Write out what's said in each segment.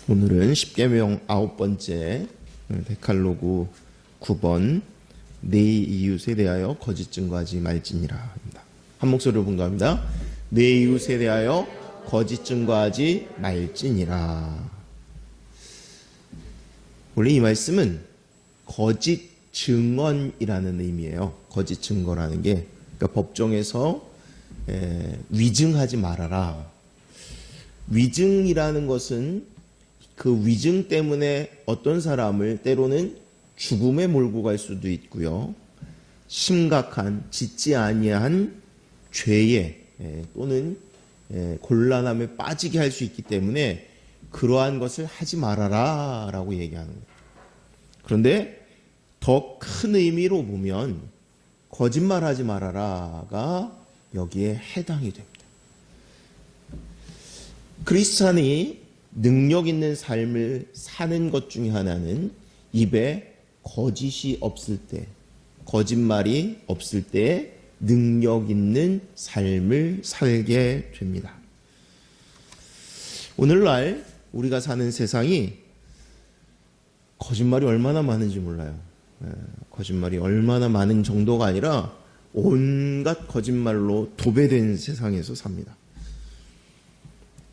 오늘은 십계명 9번째 데칼로그 9번 내 이웃에 대하여 거짓 증거하지 말지니라 합니다. 한 목소리로 분가합니다. 내 이웃에 대하여 거짓 증거하지 말지니라. 원래 이 말씀은 거짓 증언이라는 의미예요. 거짓 증거라는 게 그러니까 법정에서 위증하지 말아라. 위증이라는 것은 그 위증 때문에 어떤 사람을 때로는 죽음에 몰고 갈 수도 있고요. 심각한 짓지 아니한 죄에 또는 곤란함에 빠지게 할 수 있기 때문에 그러한 것을 하지 말아라 라고 얘기하는 거예요. 그런데 더 큰 의미로 보면 거짓말하지 말아라가 여기에 해당이 됩니다. 크리스찬이 능력 있는 삶을 사는 것 중에 하나는 입에 거짓이 없을 때, 거짓말이 없을 때 능력 있는 삶을 살게 됩니다. 오늘날 우리가 사는 세상이 거짓말이 얼마나 많은지 몰라요. 거짓말이 얼마나 많은 정도가 아니라 온갖 거짓말로 도배된 세상에서 삽니다.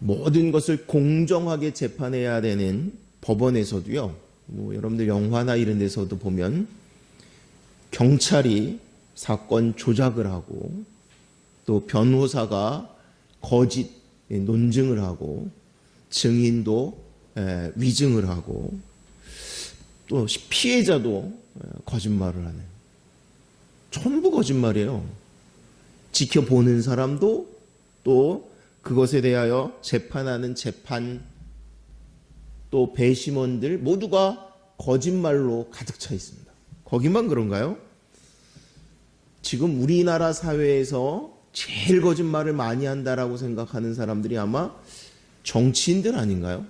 모든 것을 공정하게 재판해야 되는 법원에서도요, 여러분들 영화나 이런 데서도 보면 경찰이 사건 조작을 하고 또 변호사가 거짓 논증을 하고 증인도 위증을 하고 또 피해자도 거짓말을 하는, 전부 거짓말이에요. 지켜보는 사람도 또 그것에 대하여 재판하는 재판 또 배심원들 모두가 거짓말로 가득 차 있습니다. 거기만 그런가요? 지금 우리나라 사회에서 제일 거짓말을 많이 한다라고 생각하는 사람들이 아마 정치인들 아닌가요?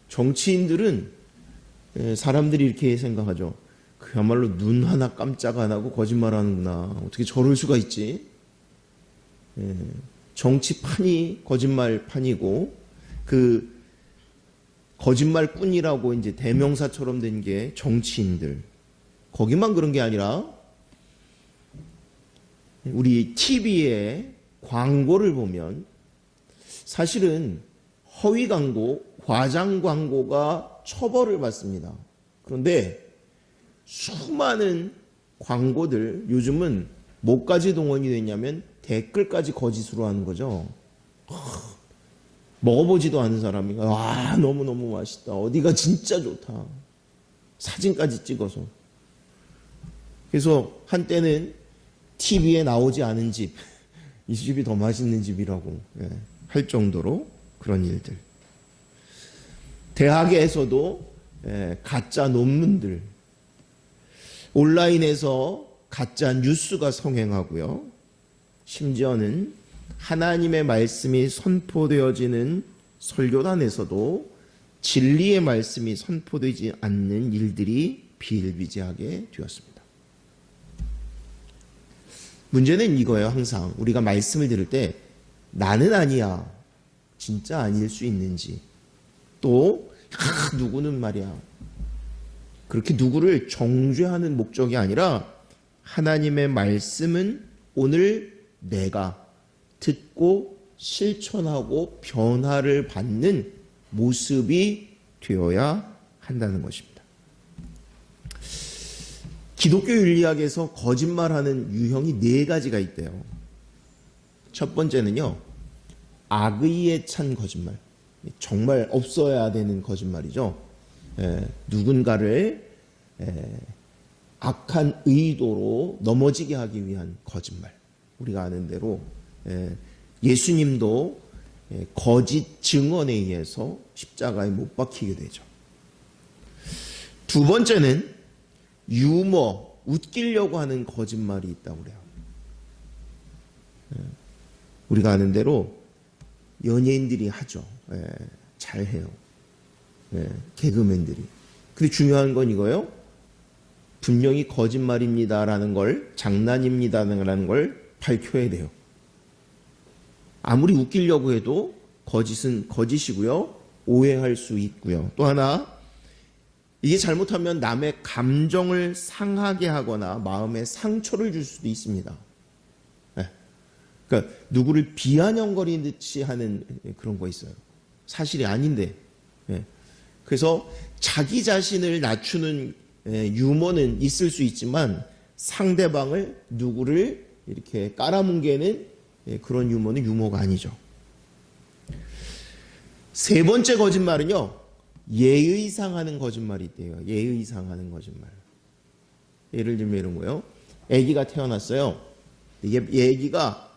정치인들은 사람들이 이렇게 생각하죠. 그야말로 눈 하나 깜짝 안 하고 거짓말하는구나. 어떻게 저럴 수가 있지? 정치판이 거짓말판이고 그 거짓말꾼이라고 이제 대명사처럼 된 게 정치인들. 거기만 그런 게 아니라 우리 TV에 광고를 보면 사실은 허위 광고, 과장 광고가 처벌을 받습니다. 그런데 수많은 광고들 요즘은 뭐까지 동원이 되냐면 댓글까지 거짓으로 하는 거죠. 먹어보지도 않은 사람이 와 너무너무 맛있다. 어디가 진짜 좋다. 사진까지 찍어서. 그래서 한때는 TV에 나오지 않은 집, 이 집이 더 맛있는 집이라고 할 정도로 그런 일들. 대학에서도 가짜 논문들, 온라인에서 가짜 뉴스가 성행하고요. 심지어는 하나님의 말씀이 선포되어지는 설교단에서도 진리의 말씀이 선포되지 않는 일들이 비일비재하게 되었습니다. 문제는 이거예요. 항상 우리가 말씀을 들을 때 나는 아니야, 진짜 아닐 수 있는지, 또 누구는 말이야, 그렇게 누구를 정죄하는 목적이 아니라 하나님의 말씀은 오늘 내가 듣고 실천하고 변화를 받는 모습이 되어야 한다는 것입니다. 기독교 윤리학에서 거짓말하는 유형이 4가지가 있대요. 첫 번째는요, 악의에 찬 거짓말. 정말 없어야 되는 거짓말이죠. 누군가를 악한 의도로 넘어지게 하기 위한 거짓말. 우리가 아는 대로 예수님도 거짓 증언에 의해서 십자가에 못 박히게 되죠. 두 번째는 유머, 웃기려고 하는 거짓말이 있다고 그래요. 우리가 아는 대로 연예인들이 하죠. 잘해요. 개그맨들이. 근데 중요한 건 이거예요. 분명히 거짓말입니다라는 걸, 장난입니다라는 걸 밝혀야 돼요. 아무리 웃기려고 해도 거짓은 거짓이고요. 오해할 수 있고요. 또 하나, 이게 잘못하면 남의 감정을 상하게 하거나 마음에 상처를 줄 수도 있습니다. 네. 그러니까 누구를 비아냥거리듯이 하는 그런 거 있어요. 사실이 아닌데. 네. 그래서 자기 자신을 낮추는 유머는 있을 수 있지만 상대방을 누구를 이렇게 깔아뭉개는 그런 유머는 유머가 아니죠. 세 번째 거짓말은요, 예의상하는 거짓말이 있대요. 예의상하는 거짓말. 예를 들면 이런 거예요. 아기가 태어났어요. 이게 아기가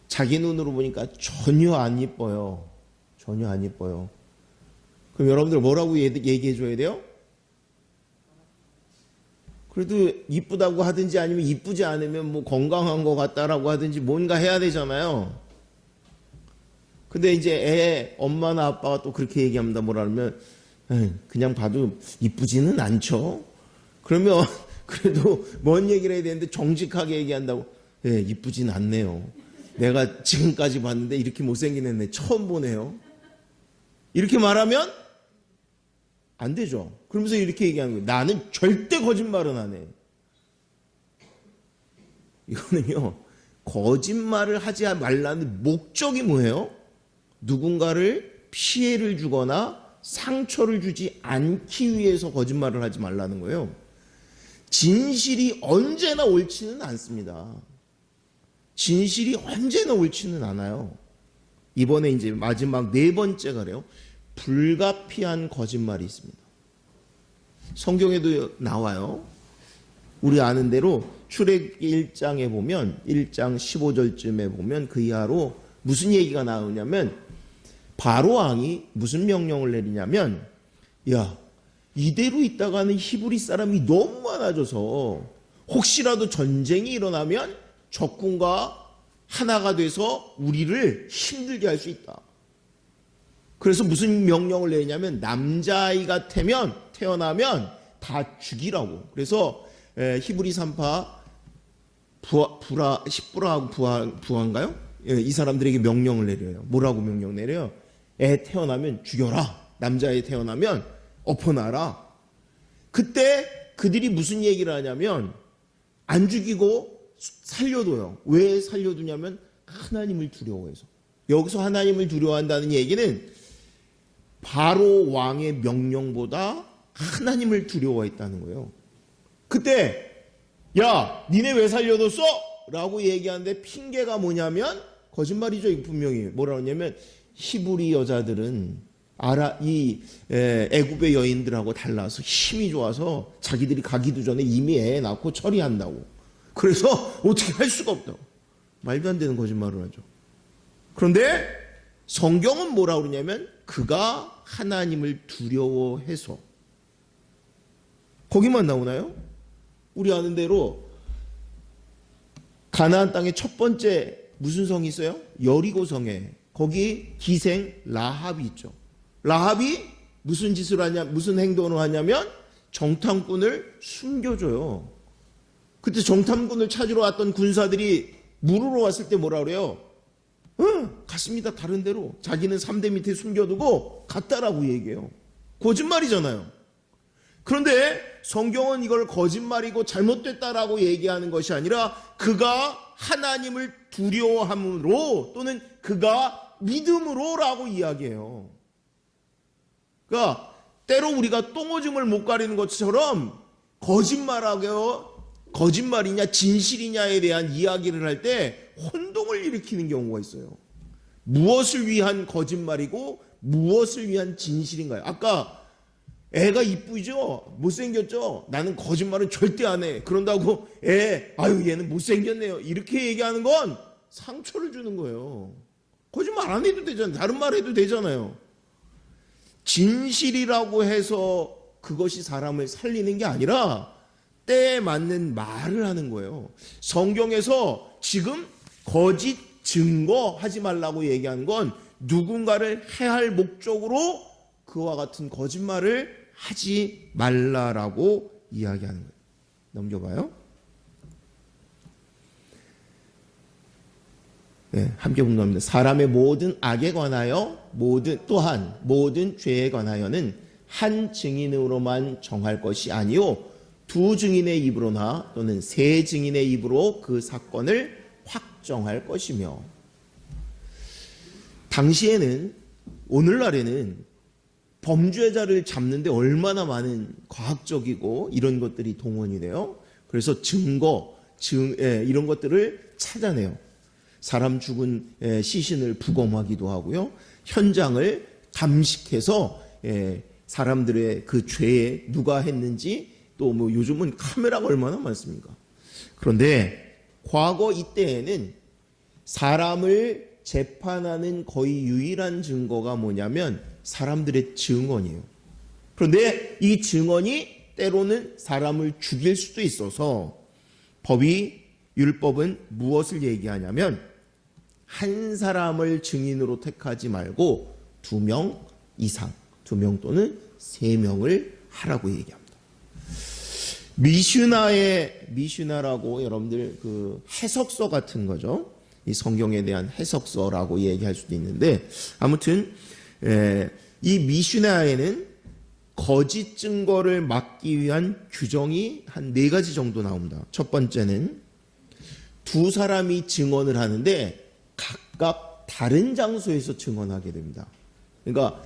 자기 눈으로 보니까 전혀 안 이뻐요. 전혀 안 이뻐요. 그럼 여러분들 뭐라고 얘기해 줘야 돼요? 그래도 이쁘다고 하든지 아니면 이쁘지 않으면 뭐 건강한 것 같다라고 하든지 뭔가 해야 되잖아요. 근데 이제 애 엄마나 아빠가 또 그렇게 얘기합니다. 뭐라면 그냥 봐도 이쁘지는 않죠. 그러면 그래도 뭔 얘기를 해야 되는데 정직하게 얘기한다고. 예, 이쁘진 않네요. 내가 지금까지 봤는데 이렇게 못생긴 애네 처음 보네요. 이렇게 말하면 안 되죠. 그러면서 이렇게 얘기하는 거예요. 나는 절대 거짓말은 안 해. 이거는요, 거짓말을 하지 말라는 목적이 뭐예요? 누군가를 피해를 주거나 상처를 주지 않기 위해서 거짓말을 하지 말라는 거예요. 진실이 언제나 옳지는 않습니다. 진실이 언제나 옳지는 않아요. 이번에 이제 마지막 네 번째가 그래요. 불가피한 거짓말이 있습니다. 성경에도 나와요. 우리 아는 대로 출애굽기 1장에 보면 1장 15절쯤에 보면 그 이하로 무슨 얘기가 나오냐면 바로 왕이 무슨 명령을 내리냐면 야, 이대로 있다가는 히브리 사람이 너무 많아져서 혹시라도 전쟁이 일어나면 적군과 하나가 돼서 우리를 힘들게 할 수 있다. 그래서 무슨 명령을 내냐면 남자아이가 태어나면 다 죽이라고. 그래서 히브리 산파 십부라하고 부하인가요? 이 사람들에게 명령을 내려요. 뭐라고 명령 내려요? 애 태어나면 죽여라. 남자애 태어나면 엎어놔라. 그때 그들이 무슨 얘기를 하냐면 안 죽이고 살려둬요. 왜 살려두냐면 하나님을 두려워해서. 여기서 하나님을 두려워한다는 얘기는 바로 왕의 명령보다 하나님을 두려워했다는 거예요. 그때 야, 니네 왜 살려뒀어? 라고 얘기하는데 핑계가 뭐냐면 거짓말이죠. 이거 분명히 뭐라고 하냐면 히브리 여자들은 애굽의 여인들하고 달라서 힘이 좋아서 자기들이 가기도 전에 이미 애 낳고 처리한다고. 그래서 어떻게 할 수가 없다고. 말도 안 되는 거짓말을 하죠. 그런데 성경은 뭐라고 그러냐면 그가 하나님을 두려워해서. 거기만 나오나요? 우리 아는 대로 가나안 땅의 첫 번째 무슨 성이 있어요? 여리고 성에 거기 기생 라합이 있죠. 라합이 무슨 짓을 하냐, 무슨 행동을 하냐면 정탐꾼을 숨겨줘요. 그때 정탐꾼을 찾으러 왔던 군사들이 물으러 왔을 때 뭐라 그래요? 갔습니다. 다른 데로. 자기는 3대 밑에 숨겨두고 갔다라고 얘기해요. 거짓말이잖아요. 그런데 성경은 이걸 거짓말이고 잘못됐다라고 얘기하는 것이 아니라 그가 하나님을 두려워함으로 또는 그가 믿음으로라고 이야기해요. 그러니까 때로 우리가 똥오줌을 못 가리는 것처럼 거짓말이냐 진실이냐에 대한 이야기를 할 때 혼동을 일으키는 경우가 있어요. 무엇을 위한 거짓말이고 무엇을 위한 진실인가요? 아까 애가 이쁘죠? 못생겼죠? 나는 거짓말은 절대 안 해. 그런다고 얘는 못생겼네요. 이렇게 얘기하는 건 상처를 주는 거예요. 거짓말 안 해도 되잖아요. 다른 말 해도 되잖아요. 진실이라고 해서 그것이 사람을 살리는 게 아니라 때에 맞는 말을 하는 거예요. 성경에서 지금 거짓 증거하지 말라고 얘기하는 건 누군가를 해할 목적으로 그와 같은 거짓말을 하지 말라라고 이야기하는 거예요. 넘겨봐요. 함께 공동합니다. 사람의 모든 악에 관하여 또한 모든 죄에 관하여는 한 증인으로만 정할 것이 아니요 두 증인의 입으로나 또는 세 증인의 입으로 그 사건을 확정할 것이며, 당시에는, 오늘날에는 범죄자를 잡는데 얼마나 많은 과학적이고 이런 것들이 동원이 돼요. 그래서 증거, 이런 것들을 찾아내요. 사람 죽은 시신을 부검하기도 하고요. 현장을 감식해서 사람들의 그 죄에 누가 했는지, 또 뭐 요즘은 카메라가 얼마나 많습니까? 그런데 과거 이때에는 사람을 재판하는 거의 유일한 증거가 뭐냐면 사람들의 증언이에요. 그런데 이 증언이 때로는 사람을 죽일 수도 있어서 율법은 무엇을 얘기하냐면 한 사람을 증인으로 택하지 말고 2명 이상, 2명 또는 3명을 하라고 얘기합니다. 미슈나라고 여러분들 그 해석서 같은 거죠. 이 성경에 대한 해석서라고 얘기할 수도 있는데, 아무튼 이 미슈나에는 거짓 증거를 막기 위한 규정이 한 4가지 정도 나옵니다. 첫 번째는 두 사람이 증언을 하는데 각각 다른 장소에서 증언하게 됩니다. 그러니까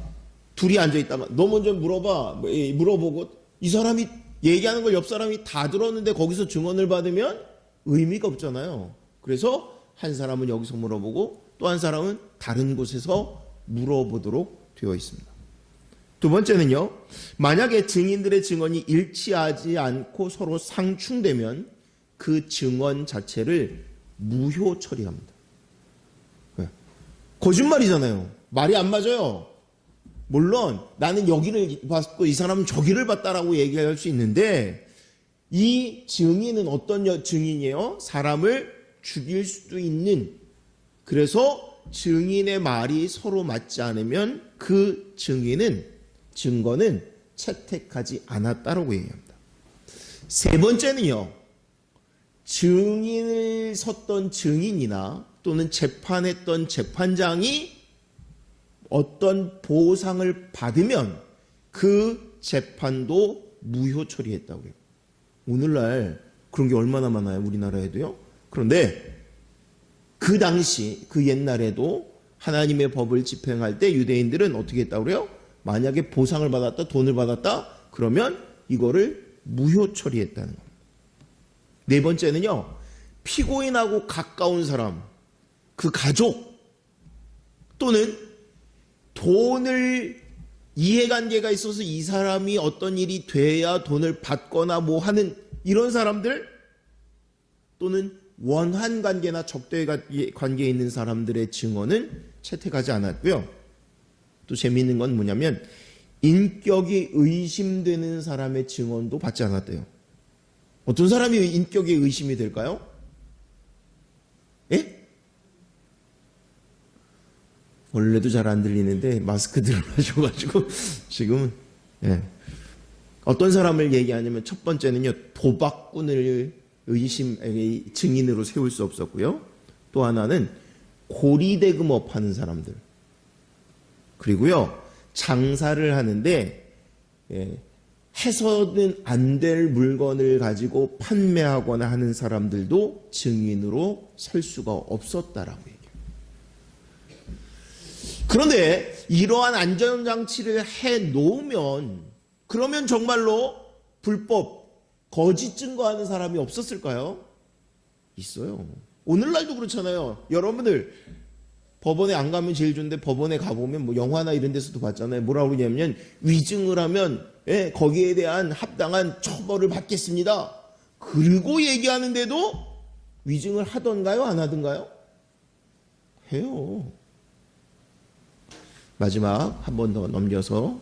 둘이 앉아있다가 너 먼저 물어보고 이 사람이 얘기하는 걸 옆 사람이 다 들었는데 거기서 증언을 받으면 의미가 없잖아요. 그래서 한 사람은 여기서 물어보고 또 한 사람은 다른 곳에서 물어보도록 되어 있습니다. 두 번째는요, 만약에 증인들의 증언이 일치하지 않고 서로 상충되면 그 증언 자체를 무효 처리합니다. 거짓말이잖아요. 말이 안 맞아요. 물론 나는 여기를 봤고 이 사람은 저기를 봤다라고 얘기할 수 있는데, 이 증인은 어떤 증인이에요? 사람을 죽일 수도 있는, 그래서 증인의 말이 서로 맞지 않으면 그 증거는 채택하지 않았다라고 얘기합니다. 세 번째는요, 증인을 섰던 증인이나 또는 재판했던 재판장이 어떤 보상을 받으면 그 재판도 무효 처리했다고 해요. 오늘날 그런 게 얼마나 많아요, 우리나라에도요. 그런데 그 당시, 그 옛날에도 하나님의 법을 집행할 때 유대인들은 어떻게 했다고 그래요? 만약에 보상을 받았다, 돈을 받았다, 그러면 이거를 무효 처리했다는 겁니다. 네 번째는요, 피고인하고 가까운 사람, 그 가족, 또는 돈을 이해관계가 있어서 이 사람이 어떤 일이 돼야 돈을 받거나 뭐 하는 이런 사람들, 또는 원한 관계나 적대 관계에 있는 사람들의 증언은 채택하지 않았고요. 또 재미있는 건 뭐냐면 인격이 의심되는 사람의 증언도 받지 않았대요. 어떤 사람이 인격이 의심이 될까요? 예? 원래도 잘 안 들리는데 마스크들을 하셔가지고 지금은 어떤 사람을 얘기하냐면 첫 번째는요, 도박꾼을 증인으로 세울 수 없었고요. 또 하나는 고리대금업 하는 사람들, 그리고요 장사를 하는데 해서는 안 될 물건을 가지고 판매하거나 하는 사람들도 증인으로 설 수가 없었다라고 얘기해요. 그런데 이러한 안전장치를 해놓으면 그러면 정말로 불법, 거짓 증거하는 사람이 없었을까요? 있어요. 오늘날도 그렇잖아요. 여러분들 법원에 안 가면 제일 좋은데 법원에 가보면 뭐 영화나 이런 데서도 봤잖아요. 뭐라고 그러냐면 위증을 하면 거기에 대한 합당한 처벌을 받겠습니다. 그리고 얘기하는데도 위증을 하던가요? 안 하던가요? 해요. 마지막 한 번 더 넘겨서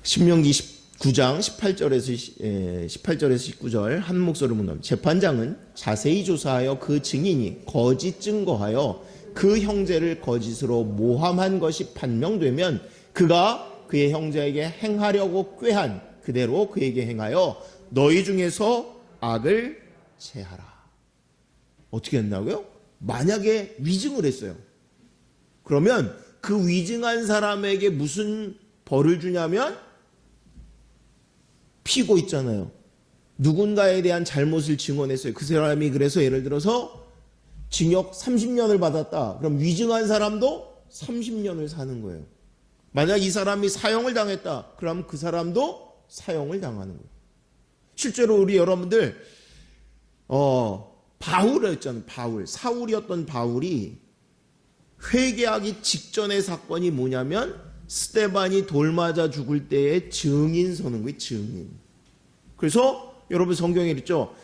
신명기 9장 18절에서 19절 한 목소리로 묻는, 재판장은 자세히 조사하여 그 증인이 거짓 증거하여 그 형제를 거짓으로 모함한 것이 판명되면 그가 그의 형제에게 행하려고 꾀한 그대로 그에게 행하여 너희 중에서 악을 제하라. 어떻게 한다고요? 만약에 위증을 했어요. 그러면 그 위증한 사람에게 무슨 벌을 주냐면, 피고 있잖아요. 누군가에 대한 잘못을 증언했어요. 그 사람이 그래서 예를 들어서 징역 30년을 받았다. 그럼 위증한 사람도 30년을 사는 거예요. 만약 이 사람이 사형을 당했다. 그럼 그 사람도 사형을 당하는 거예요. 실제로 우리 여러분들 바울이었잖아요. 사울이었던 바울이 회개하기 직전의 사건이 뭐냐면 스데반이 돌 맞아 죽을 때에 증인 서는 거예요. 증인. 그래서 여러분 성경에 있죠.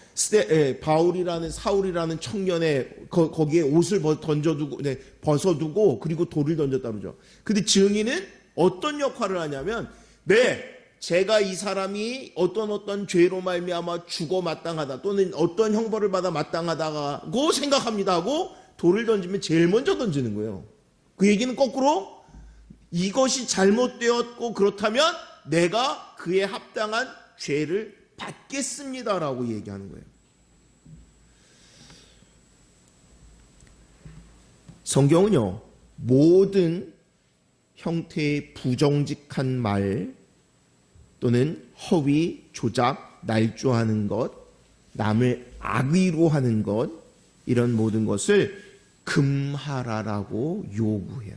바울이라는 사울이라는 청년의 거기에 옷을 벗어두고 그리고 돌을 던졌다 그러죠. 근데 증인은 어떤 역할을 하냐면, 제가 이 사람이 어떤 죄로 말미암아 죽어 마땅하다 또는 어떤 형벌을 받아 마땅하다고 생각합니다 하고 돌을 던지면 제일 먼저 던지는 거예요. 그 얘기는 거꾸로 이것이 잘못되었고 그렇다면 내가 그에 합당한 죄를 받겠습니다라고 얘기하는 거예요. 성경은요, 모든 형태의 부정직한 말 또는 허위, 조작, 날조하는 것, 남을 악의로 하는 것, 이런 모든 것을 금하라라고 요구해요.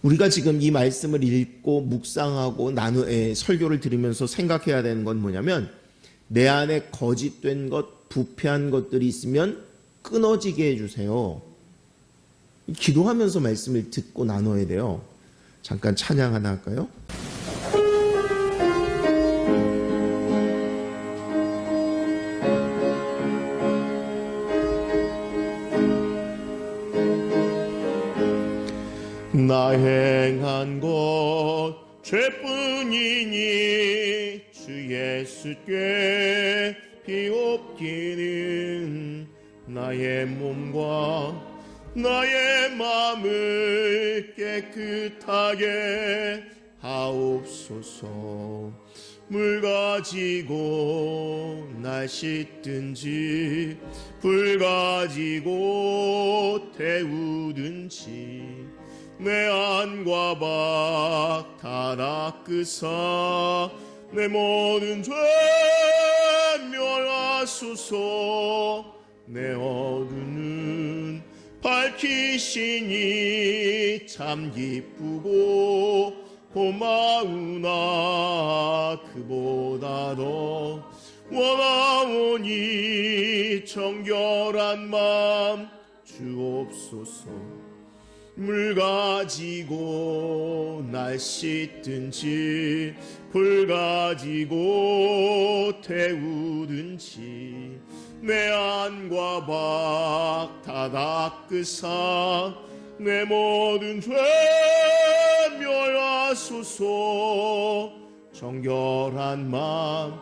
우리가 지금 이 말씀을 읽고 묵상하고 설교를 들으면서 생각해야 되는 건 뭐냐면, 내 안에 거짓된 것, 부패한 것들이 있으면 끊어지게 해주세요. 기도하면서 말씀을 듣고 나눠야 돼요. 잠깐 찬양 하나 할까요? 나 행한 것 죄뿐이니 주 예수께 비옵기는 나의 몸과 나의 마음을 깨끗하게 하옵소서. 물 가지고 날 씻든지 불 가지고 태우든지 내 안과 밖 다 닦으사 내 모든 죄 멸하소서. 내 어두운 밝히시니 참 기쁘고 고마우나 그보다 더 원하오니 정결한 마음 주옵소서. 물 가지고 날 씻든지 불 가지고 태우든지 내 안과 밖 다 닦으사 내 모든 죄 멸하소서. 정결한 마음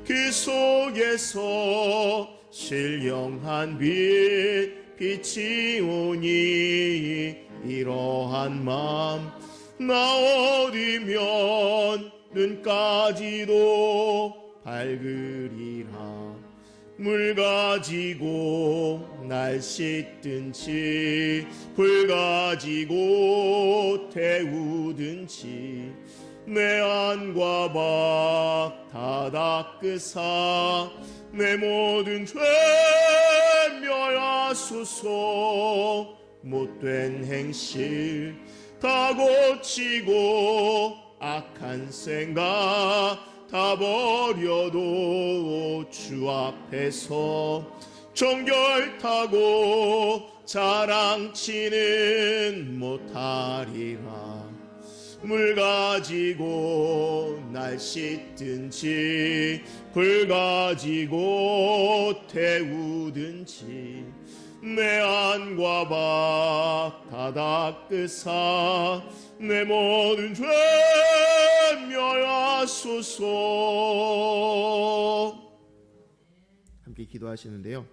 그 속에서 신령한 빛 빛이 오니 이러한 마음 나 얻으면 눈까지도 밝으리라. 물 가지고 날 씻든지 불 가지고 태우든지 내 안과 밖 다 닦으사 내 모든 죄 멸하소서. 못된 행실 다 고치고 악한 생각 다 버려도 주 앞에서 정결타고 자랑치는 못하리라. 물 가지고 날 씻든지 불 가지고 태우든지 내 안과 밖 다 닦으사 내 모든 죄 멸하소서. 함께 기도하시는데요,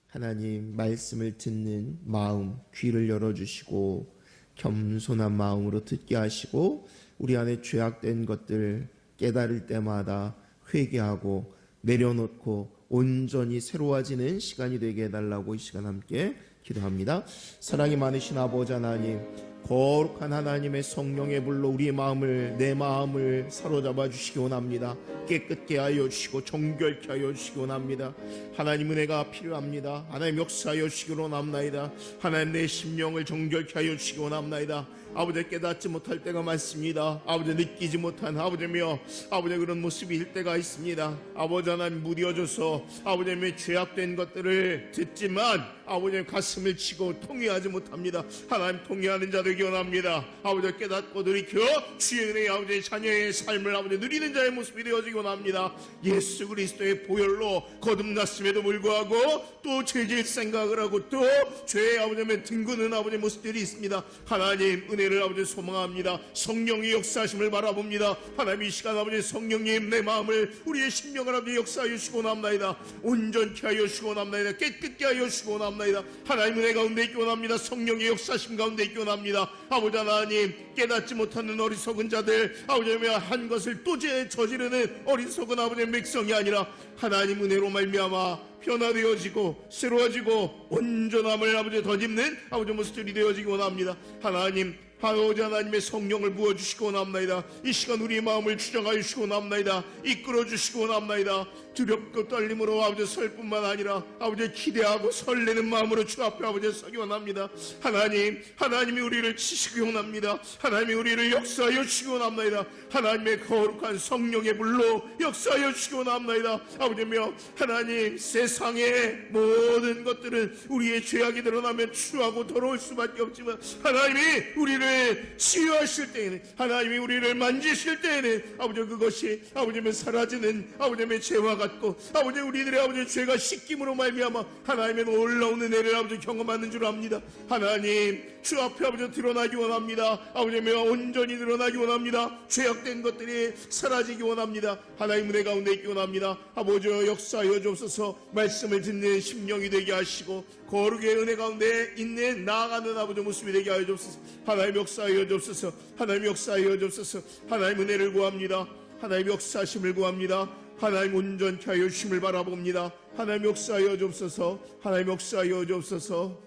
하나님 말씀을 듣는 마음 귀를 열어주시고 겸손한 마음으로 듣게 하시고 우리 안에 죄악된 것들 깨달을 때마다 회개하고 내려놓고 온전히 새로워지는 시간이 되게 해달라고 이 시간 함께 기도합니다. 사랑이 많으신 아버지 하나님, 거룩한 하나님의 성령의 불로 우리의 마음을, 내 마음을 사로잡아 주시기 원합니다. 깨끗게 하여 주시고 정결케 하여 주시기 원합니다. 하나님 은혜가 필요합니다. 하나님 역사하여 주시기 원합나이다. 하나님 내 심령을 정결케 하여 주시기 원합나이다. 아버지 깨닫지 못할 때가 많습니다. 아버지 느끼지 못한 아버지며 아버지 그런 모습일 때가 있습니다. 아버지 하나님 무뎌져서 아버지의 죄악된 것들을 듣지만 아버지의 가슴을 치고 통회하지 못합니다. 하나님 통회하는 자 되기 원합니다. 아버지 깨닫고 돌이켜 주의 은혜의 아버지의 자녀의 삶을 아버지 누리는 자의 모습이 되어지기 원합니다. 예수 그리스도의 보혈로 거듭났음에도 불구하고 또 죄질 생각을 하고 또 죄의 아버지의 등구는 아버지의 모습들이 있습니다. 하나님 은혜를 아버지 소망합니다. 성령의 역사하심을 바라봅니다. 하나님 이 시간 아버지 성령님 내 마음을 우리의 심령을 아버지 역사하여 주시고 원합나이다. 온전케 하여 주시고 원합나이다. 깨끗게 하여 주시고 원합나이다. 하나님 은혜 가운데 있기 원합니다. 성령의 역사심 가운데 있기 원합니다. 아버지 하나님 깨닫지 못하는 어리석은 자들 아버지의 한 것을 또 저지르는 어리석은 아버지의 백성이 아니라 하나님 은혜로 말미암아 변화되어지고 새로워지고 온전함을 아버지 덧입는 아버지 모습들이 되어지기 원합니다. 하나님 아버지 하나님의 성령을 부어주시고 원합나이다. 이 시간 우리의 마음을 주장하여 주시고 원합나이다. 이끌어 주시고 원합나이다. 두렵고 떨림으로 아버지 설 뿐만 아니라 아버지 기대하고 설레는 마음으로 주 앞에 아버지 서기 원합니다. 하나님이 우리를 치시기 원합니다. 하나님이 우리를 역사하여 주시기 원합나이다. 하나님의 거룩한 성령의 불로 역사하여 주시기 원합나이다. 아버지며 하나님 세상의 모든 것들은 우리의 죄악이 드러나면 추하고 더러울 수밖에 없지만 하나님이 우리를 치유하실 때에는 하나님이 우리를 만지실 때에는 아버지 그것이 아버지의 사라지는 아버지의 죄와 같고 아버지 우리들의 아버지 죄가 씻김으로 말미암아 하나님의 놀라운 은혜를 아버지 경험하는 줄 압니다. 하나님 주 앞에 아버지 드러나기 원합니다. 아버지며 온전히 드러나기 원합니다. 죄악된 것들이 사라지기 원합니다. 하나님 은혜 가운데 있기 원합니다. 아버지여 역사하여 주옵소서. 말씀을 듣는 심령이 되게 하시고 거룩의 은혜 가운데 있는 나아가는 아버지 모습이 되게 하여 주옵소서. 하나님 역사하여 주옵소서. 하나님 역사하여 주옵소서. 하나님 은혜를 구합니다. 하나님 역사하심을 구합니다. 하나님 온전케 하여 주심을 바라봅니다. 하나님 역사하여 주옵소서. 하나님 역사하여 주옵소서.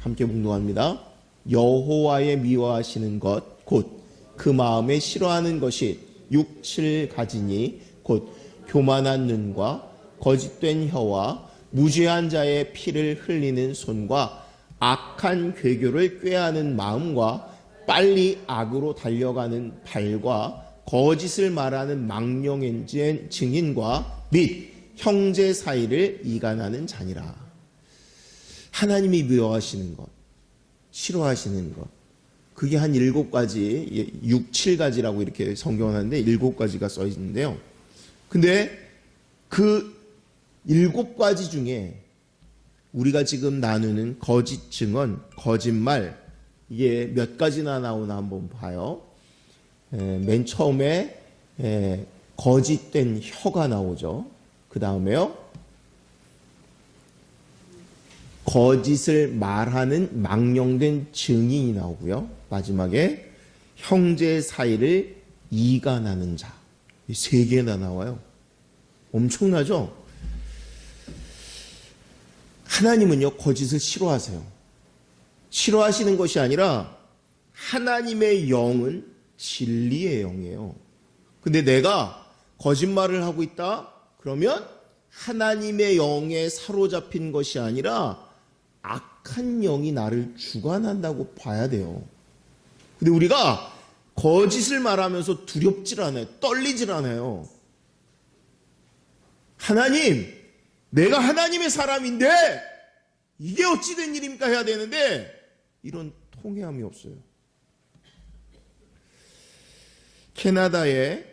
함께 묵묵합니다. 여호와의 미워하시는 것 곧 그 마음에 싫어하는 것이 6, 7가지니 곧 교만한 눈과 거짓된 혀와 무죄한 자의 피를 흘리는 손과 악한 괴교를 꾀하는 마음과 빨리 악으로 달려가는 발과 거짓을 말하는 망령된 증인과 및 형제 사이를 이간하는 자니라. 하나님이 미워하시는 것, 싫어하시는 것, 그게 한 7가지, 6, 7가지라고 이렇게 성경을 하는데 7가지가 써 있는데요. 근데 그 7가지 중에 우리가 지금 나누는 거짓 증언, 거짓말, 이게 몇 가지나 나오나 한번 봐요. 맨 처음에 거짓된 혀가 나오죠. 그 다음에요. 거짓을 말하는 망령된 증인이 나오고요. 마지막에 형제 사이를 이간하는 자. 이 3개나 나와요. 엄청나죠? 하나님은요, 거짓을 싫어하세요. 싫어하시는 것이 아니라 하나님의 영은 진리의 영이에요. 근데 내가 거짓말을 하고 있다? 그러면 하나님의 영에 사로잡힌 것이 아니라 악한 영이 나를 주관한다고 봐야 돼요. 근데 우리가 거짓을 말하면서 두렵질 않아요. 떨리질 않아요. 하나님, 내가 하나님의 사람인데 이게 어찌 된 일입니까 해야 되는데 이런 통회함이 없어요. 캐나다에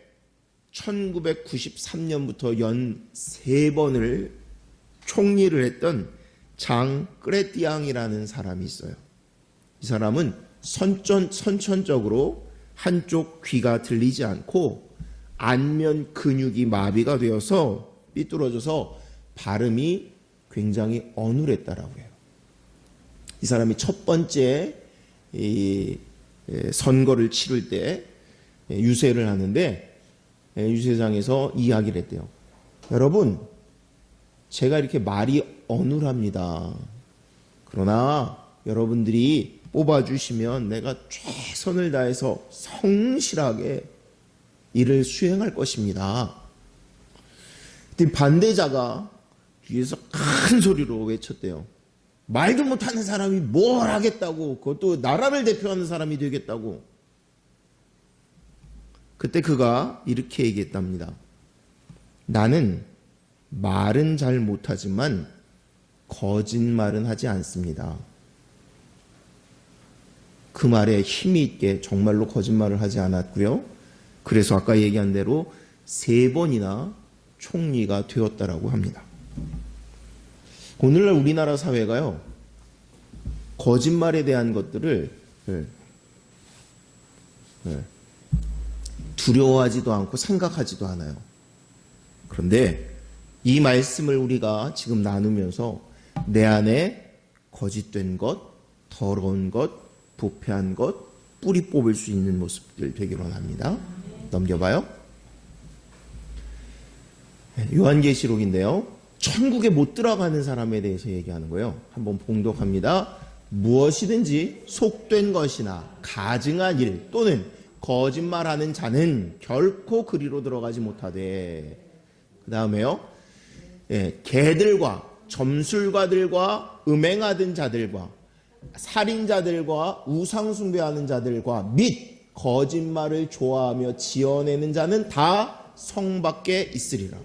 1993년부터 연 3번을 총리를 했던 장 크레띠앙이라는 사람이 있어요. 이 사람은 선천적으로 한쪽 귀가 들리지 않고 안면 근육이 마비가 되어서 삐뚤어져서 발음이 굉장히 어눌했다라고 해요. 이 사람이 첫 번째 선거를 치를 때 유세를 하는데 유세장에서 이야기를 했대요. 여러분, 제가 이렇게 말이 어눌합니다. 그러나 여러분들이 뽑아주시면 내가 최선을 다해서 성실하게 일을 수행할 것입니다. 그때 반대자가 뒤에서 큰 소리로 외쳤대요. 말도 못하는 사람이 뭘 하겠다고, 그것도 나라를 대표하는 사람이 되겠다고. 그때 그가 이렇게 얘기했답니다. 나는 말은 잘 못하지만 거짓말은 하지 않습니다. 그 말에 힘이 있게 정말로 거짓말을 하지 않았고요. 그래서 아까 얘기한 대로 3번이나 총리가 되었다라고 합니다. 오늘날 우리나라 사회가요, 거짓말에 대한 것들을 두려워하지도 않고 생각하지도 않아요. 그런데 이 말씀을 우리가 지금 나누면서 내 안에 거짓된 것, 더러운 것, 부패한 것, 뿌리 뽑을 수 있는 모습들 되기를 원합니다. 넘겨봐요. 요한계시록인데요. 천국에 못 들어가는 사람에 대해서 얘기하는 거예요. 한번 봉독합니다. 무엇이든지 속된 것이나 가증한 일 또는 거짓말하는 자는 결코 그리로 들어가지 못하되. 그 다음에요. 개들과 점술가들과 음행하던 자들과 살인자들과 우상숭배하는 자들과 및 거짓말을 좋아하며 지어내는 자는 다 성 밖에 있으리라.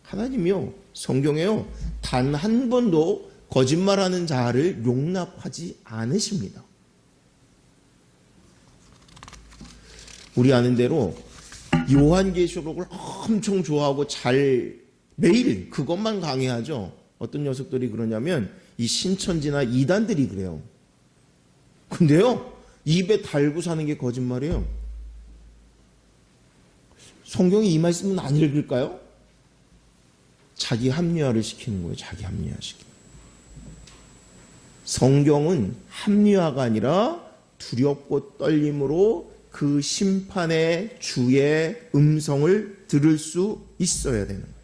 하나님이요, 성경에요, 단 한 번도 거짓말하는 자를 용납하지 않으십니다. 우리 아는 대로 요한계시록을 엄청 좋아하고 매일 그것만 강의하죠. 어떤 녀석들이 그러냐면 이 신천지나 이단들이 그래요. 근데요, 입에 달고 사는 게 거짓말이에요. 성경이 이 말씀은 안 읽을까요? 자기 합리화를 시키는 거예요. 자기 합리화시키는. 성경은 합리화가 아니라 두렵고 떨림으로 그 심판의 주의 음성을 들을 수 있어야 되는 거예요.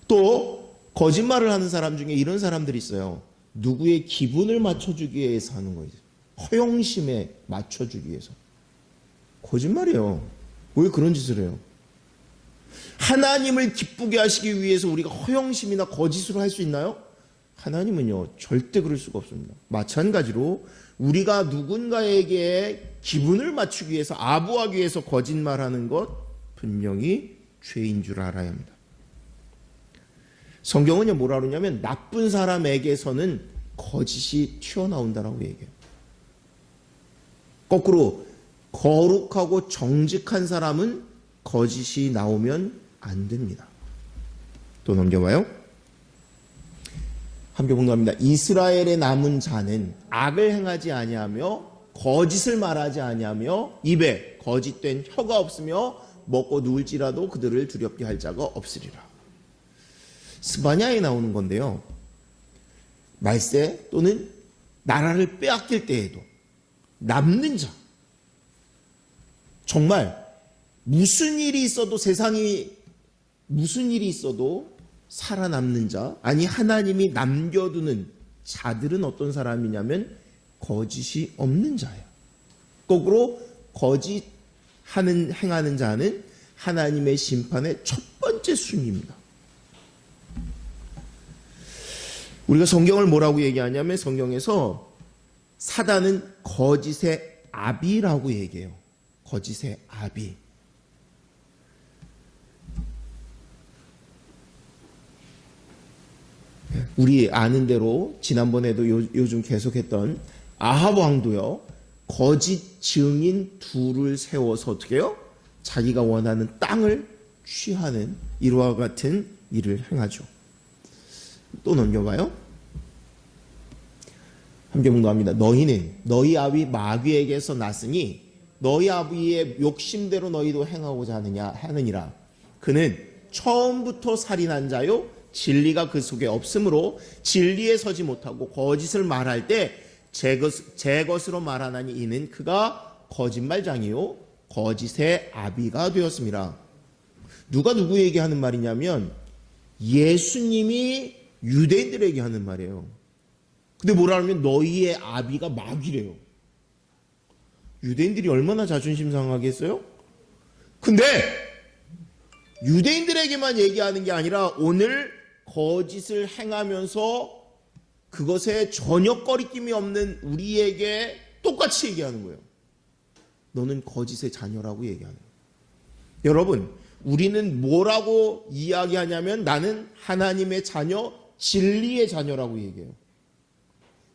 또 거짓말을 하는 사람 중에 이런 사람들이 있어요. 누구의 기분을 맞춰주기 위해서 하는 거예요. 허영심에 맞춰주기 위해서. 거짓말이에요. 왜 그런 짓을 해요? 하나님을 기쁘게 하시기 위해서 우리가 허영심이나 거짓으로 할 수 있나요? 하나님은요, 절대 그럴 수가 없습니다. 마찬가지로 우리가 누군가에게 기분을 맞추기 위해서, 아부하기 위해서 거짓말하는 것 분명히 죄인 줄 알아야 합니다. 성경은요, 뭐라 그러냐면 나쁜 사람에게서는 거짓이 튀어나온다라고 얘기해요. 거꾸로 거룩하고 정직한 사람은 거짓이 나오면 안 됩니다. 또 넘겨봐요. 함께 봉독합니다. 이스라엘의 남은 자는 악을 행하지 아니하며 거짓을 말하지 아니하며 입에 거짓된 혀가 없으며 먹고 누울지라도 그들을 두렵게 할 자가 없으리라. 스바냐에 나오는 건데요. 말세 또는 나라를 빼앗길 때에도 남는 자, 정말 무슨 일이 있어도, 세상이 무슨 일이 있어도 살아남는 자, 아니 하나님이 남겨두는 자들은 어떤 사람이냐면 거짓이 없는 자예요. 거꾸로 행하는 자는 하나님의 심판의 첫 번째 순위입니다. 우리가 성경을 뭐라고 얘기하냐면 성경에서 사단은 거짓의 아비라고 얘기해요. 거짓의 아비. 우리 아는 대로 지난번에도 요즘 계속했던 아합 왕도요, 거짓 증인 둘을 세워서 어떻게 해요? 자기가 원하는 땅을 취하는 이와 같은 일을 행하죠. 또 넘겨봐요. 함께 봉독합니다. 너희는 너희 아비 마귀에게서 났으니 너희 아비의 욕심대로 너희도 행하고자 하느니라. 그는 처음부터 살인한 자요 진리가 그 속에 없으므로 진리에 서지 못하고 거짓을 말할 때 제 것으로 말하나니 이는 그가 거짓말장이요 거짓의 아비가 되었습니다. 누가 누구에게 하는 말이냐면 예수님이 유대인들에게 하는 말이에요. 근데 뭐라 하면 너희의 아비가 마귀래요. 유대인들이 얼마나 자존심 상하겠어요? 근데 유대인들에게만 얘기하는 게 아니라 오늘 거짓을 행하면서 그것에 전혀 꺼리낌이 없는 우리에게 똑같이 얘기하는 거예요. 너는 거짓의 자녀라고 얘기하는 거예요. 여러분, 우리는 뭐라고 이야기하냐면 나는 하나님의 자녀, 진리의 자녀라고 얘기해요.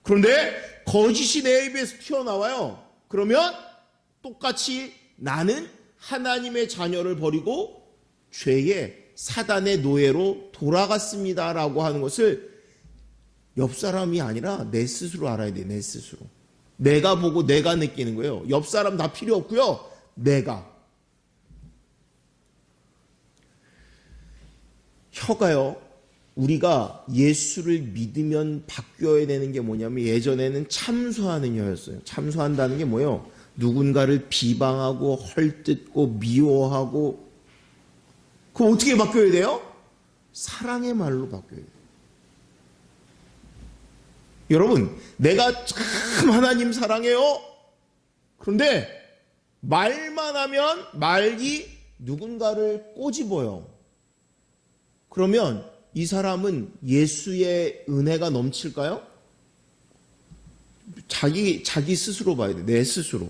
그런데 거짓이 내 입에서 튀어나와요. 그러면 똑같이 나는 하나님의 자녀를 버리고 죄의 사단의 노예로 돌아갔습니다라고 하는 것을 옆 사람이 아니라 내 스스로 알아야 돼. 내 스스로. 내가 보고 내가 느끼는 거예요. 옆 사람 다 필요 없고요. 내가. 혀가요. 우리가 예수를 믿으면 바뀌어야 되는 게 뭐냐면 예전에는 참소하는 혀였어요. 참소한다는 게 뭐예요? 누군가를 비방하고 헐뜯고 미워하고 그럼 어떻게 바뀌어야 돼요? 사랑의 말로 바뀌어야 돼요. 여러분, 내가 참 하나님 사랑해요. 그런데 말만 하면 말이 누군가를 꼬집어요. 그러면 이 사람은 예수의 은혜가 넘칠까요? 자기 스스로 봐야 돼. 내 스스로.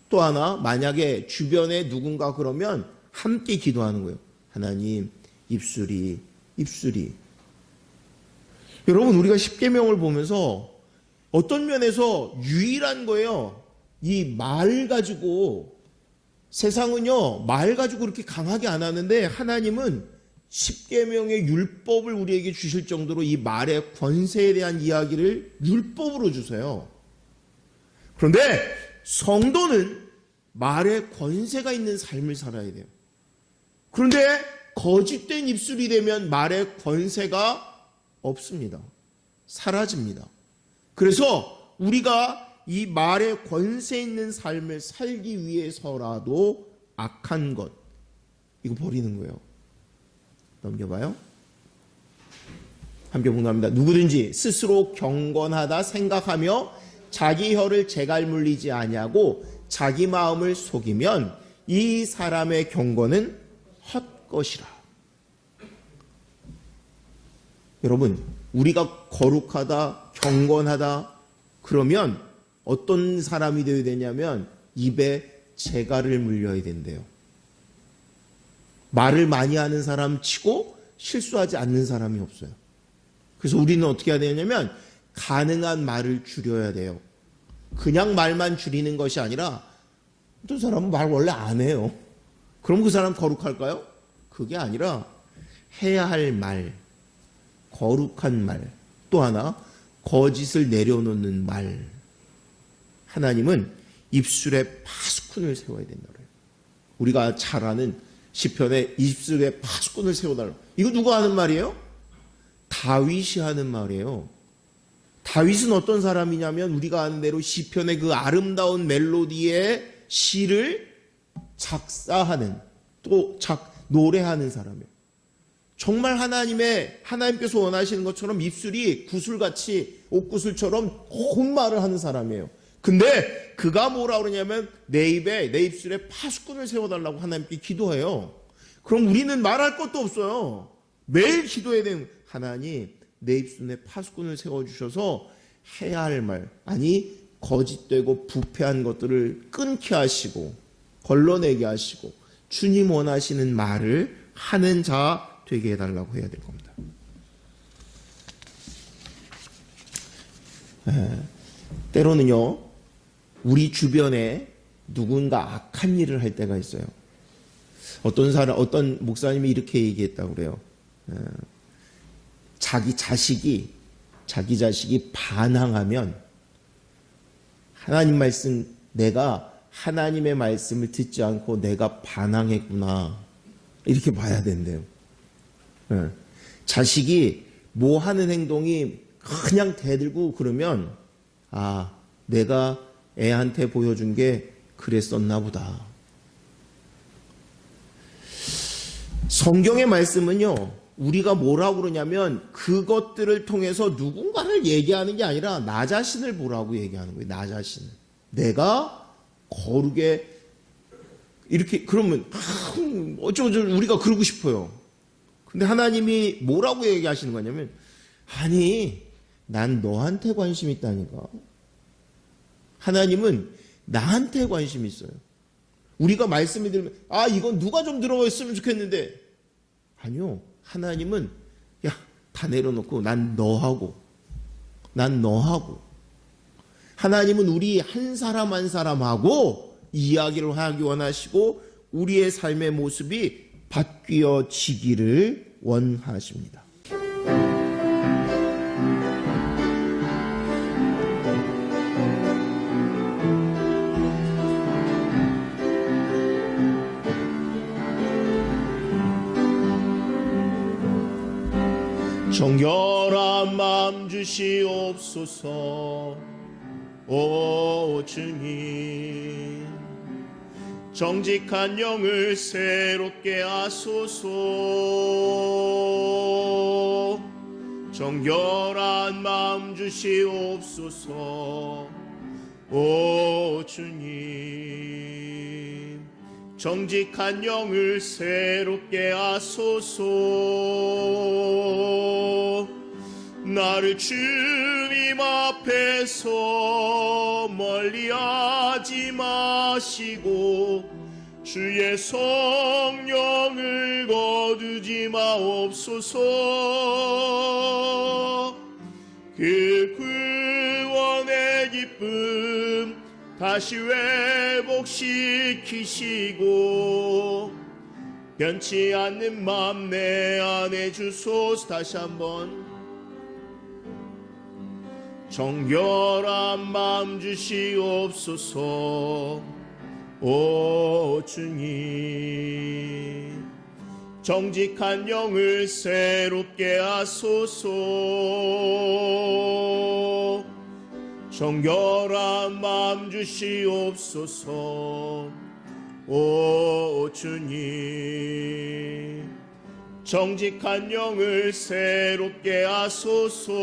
또 하나, 만약에 주변에 누군가 그러면 함께 기도하는 거예요. 하나님, 입술이. 여러분, 우리가 십계명을 보면서 어떤 면에서 유일한 거예요. 이 말 가지고, 세상은요, 말 가지고 그렇게 강하게 안 하는데 하나님은 십계명의 율법을 우리에게 주실 정도로 이 말의 권세에 대한 이야기를 율법으로 주세요. 그런데 성도는 말의 권세가 있는 삶을 살아야 돼요. 그런데 거짓된 입술이 되면 말의 권세가 없습니다. 사라집니다. 그래서 우리가 이 말의 권세 있는 삶을 살기 위해서라도 악한 것, 이거 버리는 거예요. 넘겨봐요. 함께 봉독합니다. 누구든지 스스로 경건하다 생각하며 자기 혀를 재갈 물리지 아니하고 자기 마음을 속이면 이 사람의 경건은 헛것이라. 여러분, 우리가 거룩하다, 경건하다 그러면 어떤 사람이 되어야 되냐면 입에 재갈을 물려야 된대요. 말을 많이 하는 사람 치고 실수하지 않는 사람이 없어요. 그래서 우리는 어떻게 해야 되냐면 가능한 말을 줄여야 돼요. 그냥 말만 줄이는 것이 아니라 어떤 사람은 말 원래 안 해요. 그럼 그 사람 거룩할까요? 그게 아니라 해야 할 말, 거룩한 말, 또 하나 거짓을 내려놓는 말. 하나님은 입술에 파수꾼을 세워야 된다 그래요. 우리가 잘 아는 시편에 입술에 파수꾼을 세워달라. 이거 누가 하는 말이에요? 다윗이 하는 말이에요. 다윗은 어떤 사람이냐면 우리가 아는 대로 시편의 그 아름다운 멜로디의 시를 작사하는 또 노래하는 사람이에요. 정말 하나님께서 원하시는 것처럼 입술이 구슬같이 옷구슬처럼 고운 말을 하는 사람이에요. 근데 그가 뭐라 그러냐면 내 입술에 파수꾼을 세워달라고 하나님께 기도해요. 그럼 우리는 말할 것도 없어요. 매일 기도해야 되는 하나님, 내 입술에 파수꾼을 세워주셔서 해야 할 말, 아니 거짓되고 부패한 것들을 끊게 하시고 걸러내게 하시고 주님 원하시는 말을 하는 자 되게 해달라고 해야 될 겁니다. 때로는요, 우리 주변에 누군가 악한 일을 할 때가 있어요. 어떤 목사님이 이렇게 얘기했다고 그래요. 자기 자식이 반항하면 하나님 말씀, 내가 하나님의 말씀을 듣지 않고 내가 반항했구나, 이렇게 봐야 된대요. 자식이 뭐 하는 행동이 그냥 대들고 그러면 아, 내가 애한테 보여준 게 그랬었나 보다. 성경의 말씀은요, 우리가 뭐라고 그러냐면 그것들을 통해서 누군가를 얘기하는 게 아니라 나 자신을 보라고 얘기하는 거예요. 나 자신을. 내가 거룩에 이렇게 그러면 어쩌고 우리가 그러고 싶어요. 근데 하나님이 뭐라고 얘기하시는 거냐면, 아니 난 너한테 관심이 있다니까. 하나님은 나한테 관심이 있어요. 우리가 말씀이 들으면 아 이건 누가 좀 들어봤으면 좋겠는데, 아니요, 하나님은 야 다 내려놓고 난 너하고 하나님은 우리 한 사람 한 사람하고 이야기를 하기 원하시고 우리의 삶의 모습이 바뀌어지기를 원하십니다. 정결한 마음 주시옵소서. 오 주님, 정직한 영을 새롭게 하소서. 정결한 마음 주시옵소서. 오 주님, 정직한 영을 새롭게 하소서. 나를 주님 앞에서 멀리하지 마시고 주의 성령을 거두지 마옵소서. 그 구원의 기쁨 다시 회복시키시고 변치 않는 맘 내 안에 주소서. 다시 한번. 정결한 마음 주시옵소서. 오 주님, 정직한 영을 새롭게 하소서. 정결한 마음 주시옵소서. 오 주님, 정직한 영을 새롭게 하소서.